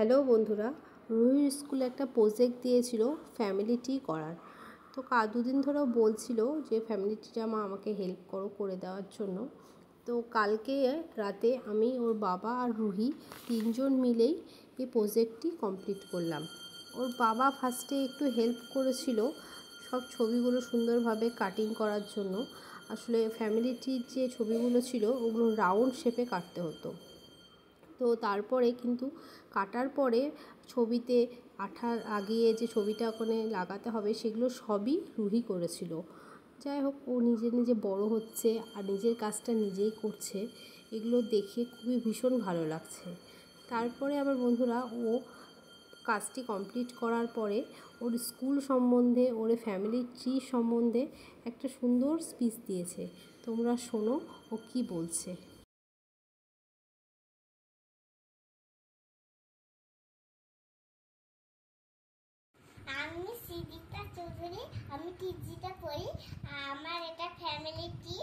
Hello বন্ধুরা, রুহির স্কুলে একটা প্রজেক্ট দিয়েছিল ফ্যামিলি ট্রি করার। তো দুদিন ধরেও বলছিল যে ফ্যামিলি ট্রিটা আমাকে হেল্প করে দেওয়ার জন্য। তো কালকে রাতে আমি, ওর বাবা আর রুহি তিনজন মিলেই এই প্রজেক্টটি কমপ্লিট করলাম। ওর বাবা ফার্স্টে একটু হেল্প করেছিল সব ছবিগুলো সুন্দরভাবে কাটিং করার জন্য। আসলে ফ্যামিলি ট্রির যে ছবিগুলো ছিল ওগুলো রাউন্ড শেপে কাটতে হতো। তো তারপরে কিন্তু কাটার পরে ছবিতে আঠা লাগিয়ে যে ছবিটা ওখানে লাগাতে হবে সেগুলো সবই রুহি করেছিল। যাই হোক, ও নিজে নিজে বড় হচ্ছে আর নিজের কাজটা নিজেই করছে, এগুলো দেখে খুবই ভীষণ ভালো লাগছে। তারপরে আমার বন্ধুরা, ও কাজটি কমপ্লিট করার পরে ওর স্কুল সম্বন্ধে, ওর ফ্যামিলি ট্রি সম্বন্ধে একটা সুন্দর স্পিচ দিয়েছে। তোমরা শোনো ও কী বলছে। আমি সিদিকা চৌধুরী, আমি টিজিটা পড়ি। আমার এটা ফ্যামিলি ট্রি।